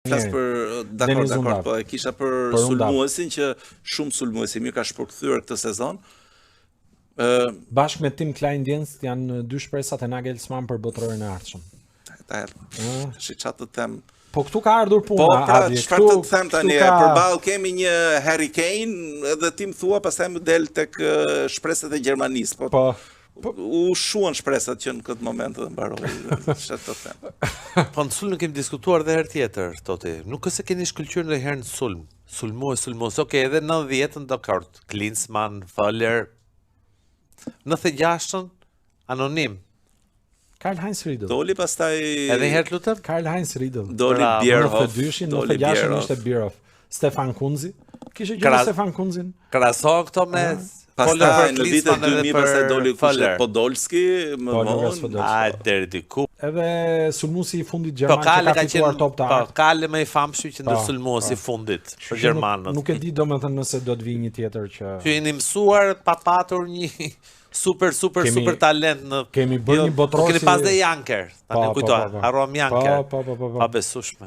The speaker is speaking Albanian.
Flas për dakord, po e kisha për sulmuesin që shumë sulmuesi mirë ka shpërkthyer këtë sezon. Bashkë me Tim Klein-Dienst janë dy shpresat e Nagelsmann për botërorin e ardhshëm. Çfarë të them? Po këtu ka ardhur puna. Po pra, çfarë të them tani? Përballë kemi një Harry Kane dhe ti më thua pastaj më del tek shpresat e Gjermanisë. Po. U shuan shpresat që në këtë moment të mbaroi. Çfarë të them? Po në sulm kemi diskutuar edhe herë tjetër, Toti. Nuk është se keni shkëlqyer ndonjëherë në sulm. Sulmues. Okej, edhe 90-ën dakord. Klinsmann, Föller. 96-ën anonim. Karl-Heinz Riedel. Doli pastaj edhe herë lutem? Karl-Heinz Riedel. Doli Bierhoff. 96-ën ishte Bierhoff. Stefan Kunzi. Kishe gjë Stefan Kunzin. Krahason këto me pastaj në vitet 2000 pastaj doli Podolski, më vonë. Deri diku. Edhe sulmuesi i fundit gjerman që ka fituar top të art. Po Kale më i famshëm që ndër sulmuesi i fundit për gjermanët. Nuk e di domethënë nëse do të vijë një tjetër që jeni mësuar pa patur një super talent në kemi bërë një botrosi. Keni pas dhe Janker. Tani kujtoa, harruam Janker. Po. Pa besueshme.